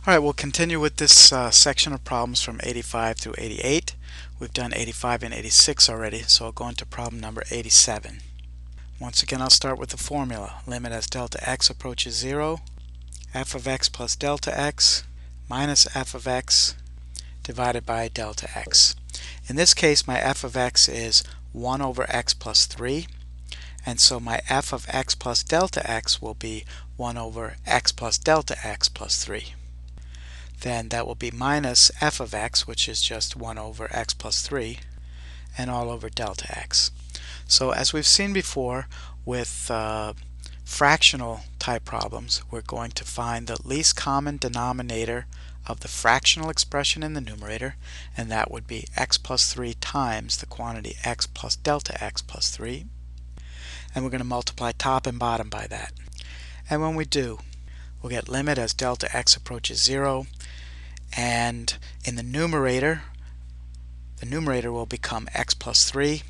Alright, we'll continue with this section of problems from 85 through 88. We've done 85 and 86 already, so I'll go into problem number 87. Once again, I'll start with the formula. Limit as delta x approaches 0, f of x plus delta x minus f of x divided by delta x. In this case, my f of x is 1 over x plus 3, and so my f of x plus delta x will be 1 over x plus delta x plus 3. Then that will be minus f of x, which is just 1 over x plus 3, and all over delta x. So as we've seen before with fractional type problems, we're going to find the least common denominator of the fractional expression in the numerator, and that would be x plus 3 times the quantity x plus delta x plus 3. And we're going to multiply top and bottom by that. And when we do, we'll get limit as delta x approaches 0, and in the numerator will become x plus 3,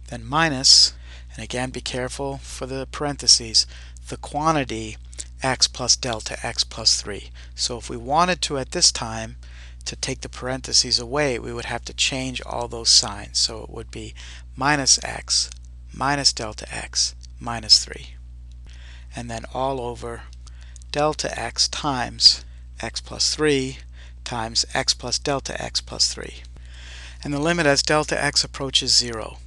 then minus, and again be careful for the parentheses, the quantity x plus delta x plus 3. So if we wanted to at this time to take the parentheses away, we would have to change all those signs. So it would be minus x minus delta x minus 3, and then all over delta x times x plus 3 times x plus delta x plus 3. And the limit as delta x approaches 0.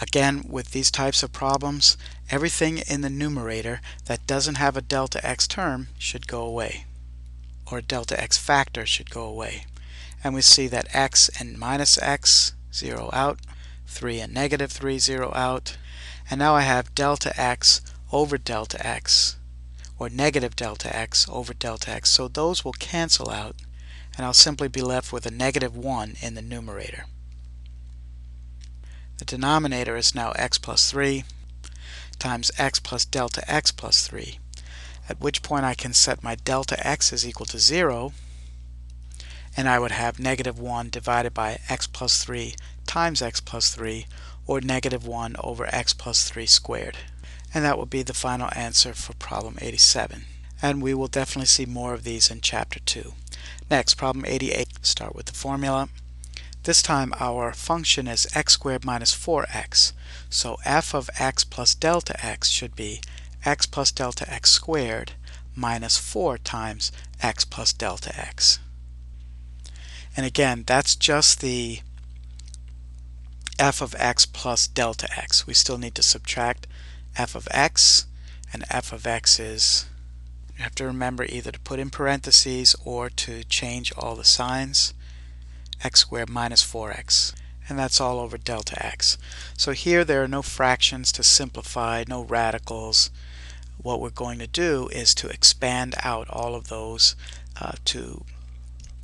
Again, with these types of problems, everything in the numerator that doesn't have a delta x term should go away, or a delta x factor should go away. And we see that x and minus x 0 out, 3 and negative 3 0 out, and now I have delta x over delta x, or negative delta x over delta x, so those will cancel out, and I'll simply be left with a negative 1 in the numerator. The denominator is now x plus 3 times x plus delta x plus 3, at which point I can set my delta x is equal to 0, and I would have negative 1 divided by x plus 3 times x plus 3, or negative 1 over x plus 3 squared. And that will be the final answer for problem 87. And we will definitely see more of these in chapter 2. Next, problem 88. Start with the formula. This time our function is x squared minus 4x. So f of x plus delta x should be x plus delta x squared minus 4 times x plus delta x. And again, that's just the f of x plus delta x. We still need to subtract f of x, and f of x is, you have to remember either to put in parentheses or to change all the signs, x squared minus 4x, and that's all over delta x. So here there are no fractions to simplify, no radicals. What we're going to do is to expand out all of those to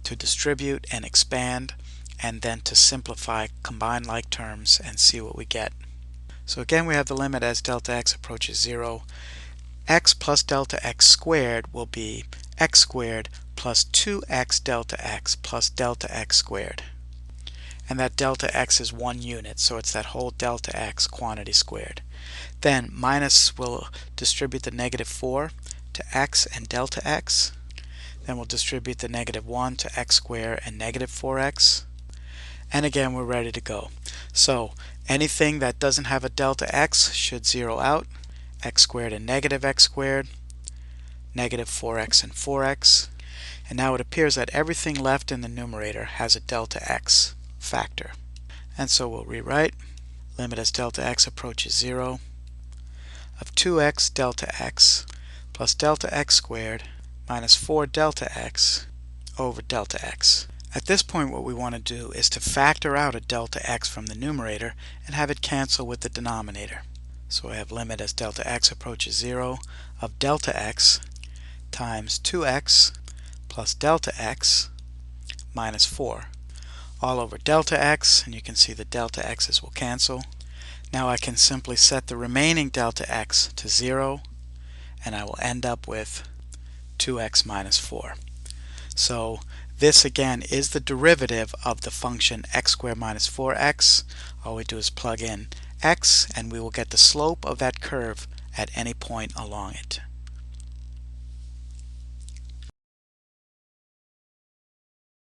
distribute and expand, and then to simplify, combine like terms, and see what we get. So again, we have the limit as delta x approaches 0. X plus delta x squared will be x squared plus 2x delta x plus delta x squared. And that delta x is 1 unit, so it's that whole delta x quantity squared. Then minus will distribute the negative 4 to x and delta x. Then we'll distribute the negative 1 to x squared and negative 4x. And again, we're ready to go. So anything that doesn't have a delta x should 0 out. X squared and negative x squared, negative 4x and 4x. And now it appears that everything left in the numerator has a delta x factor. And so we'll rewrite limit as delta x approaches 0 of 2x delta x plus delta x squared minus 4 delta x over delta x. At this point, what we want to do is to factor out a delta x from the numerator and have it cancel with the denominator. So I have limit as delta x approaches 0 of delta x times 2x plus delta x minus 4 all over delta x, and you can see the delta x's will cancel. Now I can simply set the remaining delta x to 0, and I will end up with 2x minus 4. So this again is the derivative of the function x squared minus 4x. All we do is plug in x, and we will get the slope of that curve at any point along it.